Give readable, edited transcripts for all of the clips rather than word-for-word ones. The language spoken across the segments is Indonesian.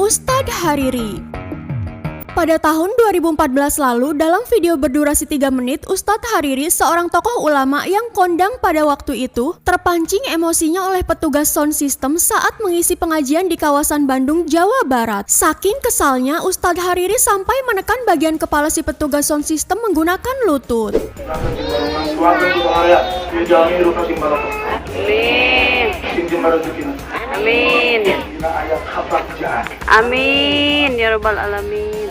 Ustadz Hariri. Pada tahun 2014 lalu, dalam video berdurasi 3 menit, Ustadz Hariri, seorang tokoh ulama yang kondang pada waktu itu, terpancing emosinya oleh petugas sound system saat mengisi pengajian di kawasan Bandung, Jawa Barat. Saking kesalnya, Ustadz Hariri sampai menekan bagian kepala si petugas sound system menggunakan lutut. Amin. Amin ya rabbal alamin.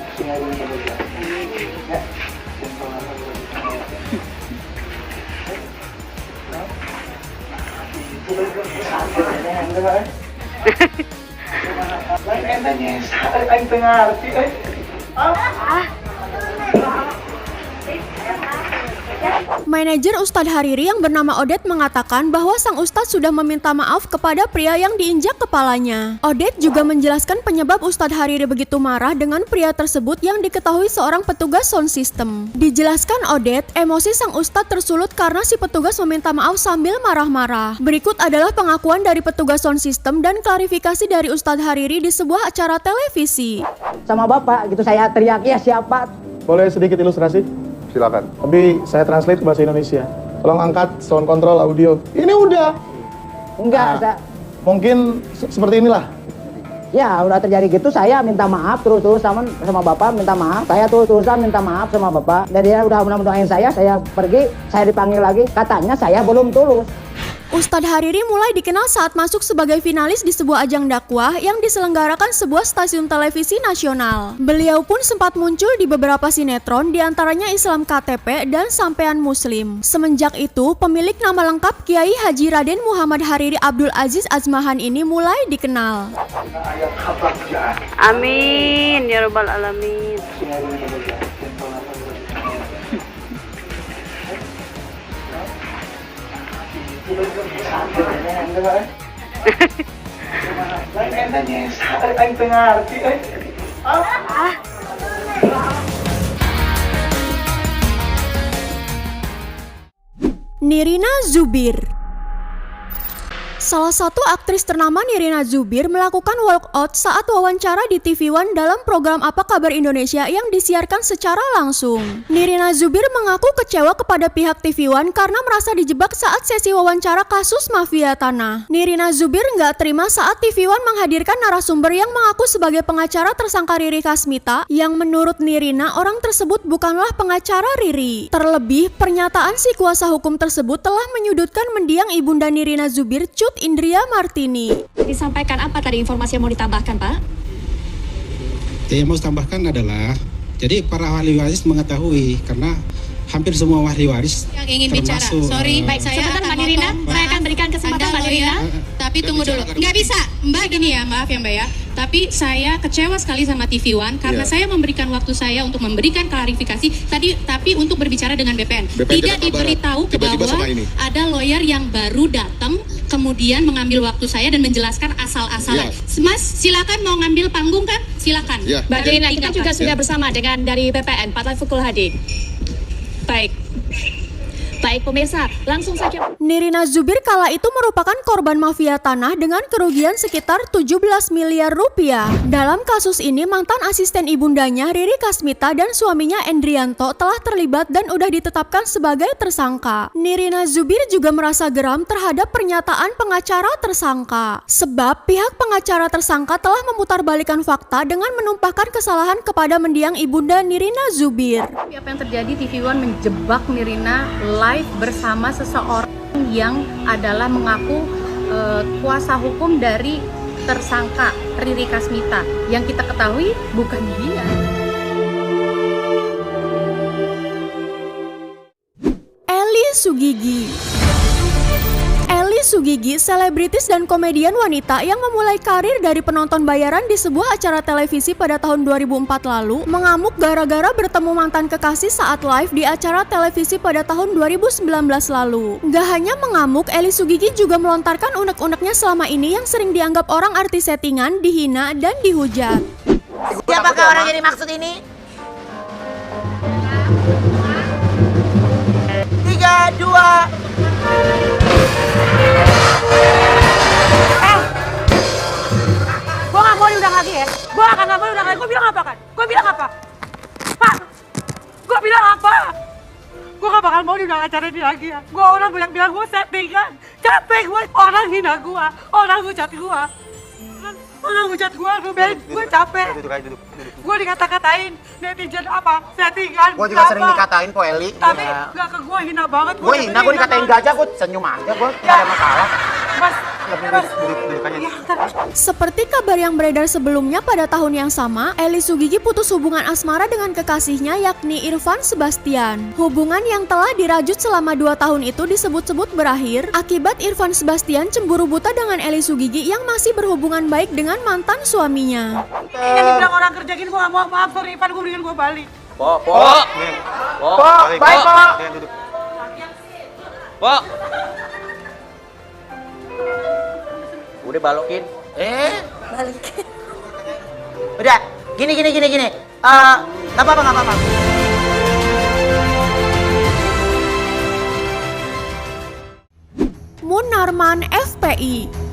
Manajer Ustadz Hariri yang bernama Odet mengatakan bahwa sang Ustadz sudah meminta maaf kepada pria yang diinjak kepalanya. Odet juga menjelaskan penyebab Ustadz Hariri begitu marah dengan pria tersebut yang diketahui seorang petugas sound system. Dijelaskan Odet, emosi sang Ustadz tersulut karena si petugas meminta maaf sambil marah-marah. Berikut adalah pengakuan dari petugas sound system dan klarifikasi dari Ustadz Hariri di sebuah acara televisi. Sama bapak gitu saya teriak, ya siapa? Boleh sedikit ilustrasi? Silakan. Tapi saya translate ke bahasa Indonesia. Tolong angkat sound control audio. Ini udah. Enggak, mungkin seperti inilah. ya udah terjadi gitu, saya minta maaf terus sama bapak, minta maaf. Saya terus-terusan minta maaf sama bapak. Dan dia udah mendoain saya pergi, saya dipanggil lagi, katanya saya belum tulus. Ustadz Hariri mulai dikenal saat masuk sebagai finalis di sebuah ajang dakwah yang diselenggarakan sebuah stasiun televisi nasional. Beliau pun sempat muncul di beberapa sinetron, diantaranya Islam KTP dan Sampean Muslim. Semenjak itu, pemilik nama lengkap Kiai Haji Raden Muhammad Hariri Abdul Aziz Azmahan ini mulai dikenal. Amin ya rabbal alamin. Nirina Zubir. Salah satu aktris ternama Nirina Zubir melakukan walkout saat wawancara di TV One dalam program Apa Kabar Indonesia yang disiarkan secara langsung. Nirina Zubir mengaku kecewa kepada pihak TV One karena merasa dijebak saat sesi wawancara kasus mafia tanah. Nirina Zubir nggak terima saat TV One menghadirkan narasumber yang mengaku sebagai pengacara tersangka Riri Kasmita, yang menurut Nirina orang tersebut bukanlah pengacara Riri. Terlebih, pernyataan si kuasa hukum tersebut telah menyudutkan mendiang ibunda Nirina Zubir, Cut Indria Martini. Disampaikan apa tadi informasi yang mau ditambahkan, Pak? Yang mau ditambahkan adalah, jadi para ahli waris mengetahui karena hampir semua ahli waris yang ingin bicara. Sorry, baik, saya sebentar Mbak Nirina, saya akan berikan kesempatan Mbak Nirina. Tapi tunggu dulu. Nggak bisa, Mbak, gini ya, maaf ya Mbak ya. Tapi saya kecewa sekali sama TV One karena saya memberikan waktu saya untuk memberikan klarifikasi tadi, tapi untuk berbicara dengan BPN. Tidak diberitahu bahwa ada lawyer yang baru datang kemudian mengambil waktu saya dan menjelaskan asal-asalan. Mas, silakan mau ngambil panggung kan? Silakan. Mbak Nirina, kita juga sudah bersama dengan dari BPN, Pak Taufik Hadi. Baik pemirsa, langsung saja. Nirina Zubir kala itu merupakan korban mafia tanah dengan kerugian sekitar 17 miliar rupiah. Dalam kasus ini, mantan asisten ibundanya Riri Kasmita dan suaminya Endrianto telah terlibat dan udah ditetapkan sebagai tersangka. Nirina Zubir juga merasa geram terhadap pernyataan pengacara tersangka. Sebab pihak pengacara tersangka telah memutarbalikkan fakta dengan menumpahkan kesalahan kepada mendiang ibunda Nirina Zubir. Apa yang terjadi, TV One menjebak Nirina live bersama seseorang yang adalah mengaku kuasa hukum dari tersangka Riri Kasmita, yang kita ketahui bukan dia. Eli Sugigi. Eli Sugigi, selebritis dan komedian wanita yang memulai karir dari penonton bayaran di sebuah acara televisi pada tahun 2004 lalu, mengamuk gara-gara bertemu mantan kekasih saat live di acara televisi pada tahun 2019 lalu. Gak hanya mengamuk, Eli Sugigi juga melontarkan unek-uneknya selama ini yang sering dianggap orang artis settingan, dihina, dan dihujat. Siapakah orang yang dimaksud ini? 3, 2 Gua gak mau diundang lagi ya. Gua Gue udah gak cari dia lagi ya. Gue orang bilang gue settingan. Capek gue, orang hina gue. Orang hujat gue. Orang hujat gue, Ruben. Gue capek. Gue dikata-katain. Netizen apa? Settingan. Gue juga sering dikatain kok Eli. Tapi gak ke gue hina banget. Gue hina, gue dikatain gajah, gue senyum aja, gue gak ada masalah. Mas, Seperti kabar yang beredar sebelumnya pada tahun yang sama, Eli Sugigi putus hubungan asmara dengan kekasihnya yakni Irfan Sebastian. Hubungan yang telah dirajut selama 2 tahun itu disebut-sebut berakhir akibat Irfan Sebastian cemburu buta dengan Eli Sugigi yang masih berhubungan baik dengan mantan suaminya. Yang dibilang orang kerja gini, gue gak mau, maaf sorry Irfan, gue mendingan gue balik. Po, baik po. Po. Udah balokin. Balikin. Udah, gini. Gak apa-apa. Munarman FPI.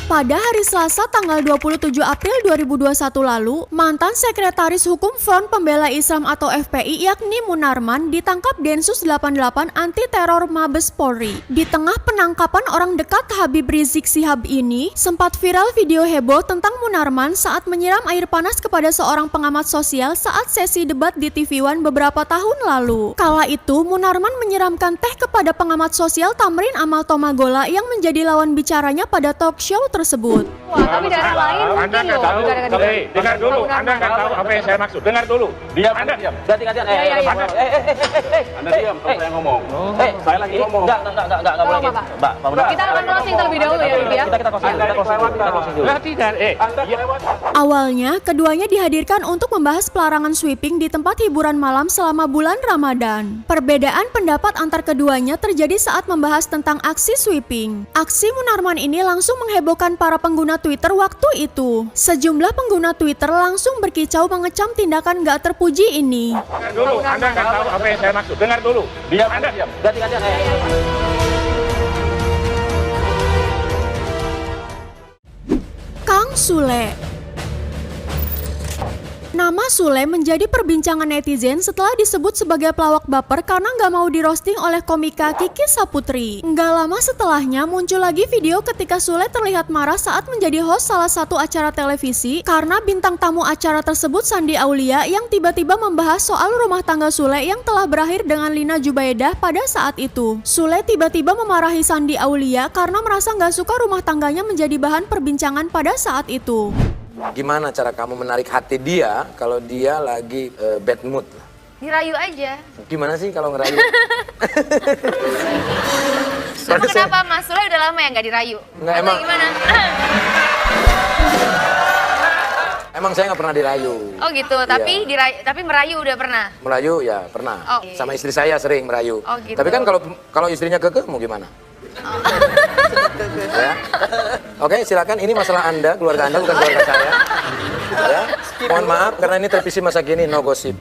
Pada hari Selasa tanggal 27 April 2021 lalu, mantan Sekretaris Hukum Front Pembela Islam atau FPI yakni Munarman ditangkap Densus 88 Anti Teror Mabes Polri. Di tengah penangkapan orang dekat Habib Rizik Syihab ini, sempat viral video heboh tentang Munarman saat menyiram air panas kepada seorang pengamat sosial saat sesi debat di TV One beberapa tahun lalu. Kala itu, Munarman menyiramkan teh kepada pengamat sosial Tamrin Amal Tomagola yang menjadi lawan bicaranya pada talk show tersebut. Wah, tapi dari lain mungkin loh. Dengar dulu, Anda nggak tahu apa yang saya maksud. Dengar dulu. Diam, Anda diam. Ganti-gantian. Anda diam kalau saya ngomong. Saya lagi ngomong. Enggak boleh gitu. Mbak, Kita akan closing terlebih dahulu ya, Ruby ya. Kita closing dulu. Tidak, Awalnya, keduanya dihadirkan untuk membahas pelarangan sweeping di tempat hiburan malam selama bulan Ramadan. Perbedaan pendapat antar keduanya terjadi saat membahas tentang aksi sweeping. Aksi Munarman ini langsung menghebohkan para pengguna Twitter waktu itu. Sejumlah pengguna Twitter langsung berkicau mengecam tindakan gak terpuji ini. Dengar dulu, Anda nggak tahu apa yang saya maksud. Dengar dulu. Diam, Anda diam. Ganti-gantian. Kang Sule. Nama Sule menjadi perbincangan netizen setelah disebut sebagai pelawak baper karena nggak mau dirosting oleh komika Kiki Saputri. Nggak lama setelahnya muncul lagi video ketika Sule terlihat marah saat menjadi host salah satu acara televisi karena bintang tamu acara tersebut Sandi Aulia yang tiba-tiba membahas soal rumah tangga Sule yang telah berakhir dengan Lina Jubaidah pada saat itu. Sule tiba-tiba memarahi Sandi Aulia karena merasa nggak suka rumah tangganya menjadi bahan perbincangan pada saat itu. Gimana cara kamu menarik hati dia kalau dia lagi bad mood? Dirayu aja. Gimana sih kalau ngerayu? Emang kenapa Mas Sule udah lama ya nggak dirayu? Nggak, emang. Gimana? Emang saya nggak pernah dirayu. Oh gitu, tapi tapi merayu udah pernah? Merayu ya pernah. Oh. Sama istri saya sering merayu. Oh, gitu. Tapi kan kalau istrinya kekeh mau gimana? Ya. Oke, silakan. Ini masalah Anda, keluarga Anda bukan keluarga saya. Ya. Mohon maaf karena ini televisi masa kini, no gosip.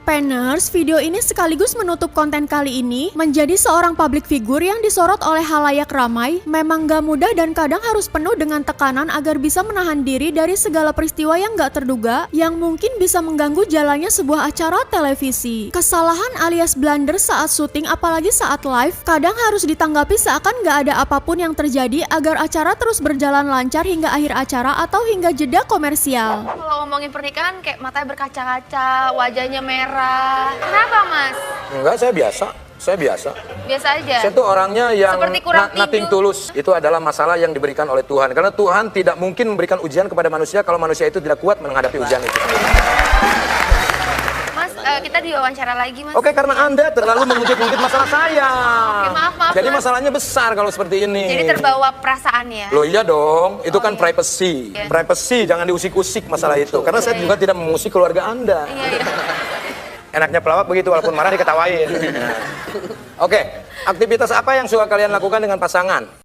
Penners, video ini sekaligus menutup konten kali ini. Menjadi seorang public figure yang disorot oleh halayak ramai memang gak mudah dan kadang harus penuh dengan tekanan agar bisa menahan diri dari segala peristiwa yang gak terduga yang mungkin bisa mengganggu jalannya sebuah acara televisi. Kesalahan alias blunder saat syuting apalagi saat live kadang harus ditanggapi seakan gak ada apapun yang terjadi agar acara terus berjalan lancar hingga akhir acara atau hingga jeda komersial. Kalau ngomongin pernikahan kayak matanya berkaca-kaca, wajahnya merah. Kenapa Mas? Enggak, saya biasa. Saya biasa. Biasa aja? Saya tuh orangnya yang seperti kurang nothing tulus. Itu adalah masalah yang diberikan oleh Tuhan. Karena Tuhan tidak mungkin memberikan ujian kepada manusia kalau manusia itu tidak kuat menghadapi ujian itu. Mas, kita diwawancara lagi Mas. Oke, karena Anda terlalu mengungkit-ungkit masalah saya. Oke, maaf. Jadi Mas. masalahnya besar kalau seperti ini. Jadi terbawa perasaan ya? Loh iya dong, itu kan privacy. Iya. Privacy, jangan diusik-usik masalah itu. Karena saya juga tidak mengusik keluarga Anda. Iya. Enaknya pelawak begitu, walaupun marah diketawain. Oke, aktivitas apa yang suka kalian lakukan dengan pasangan?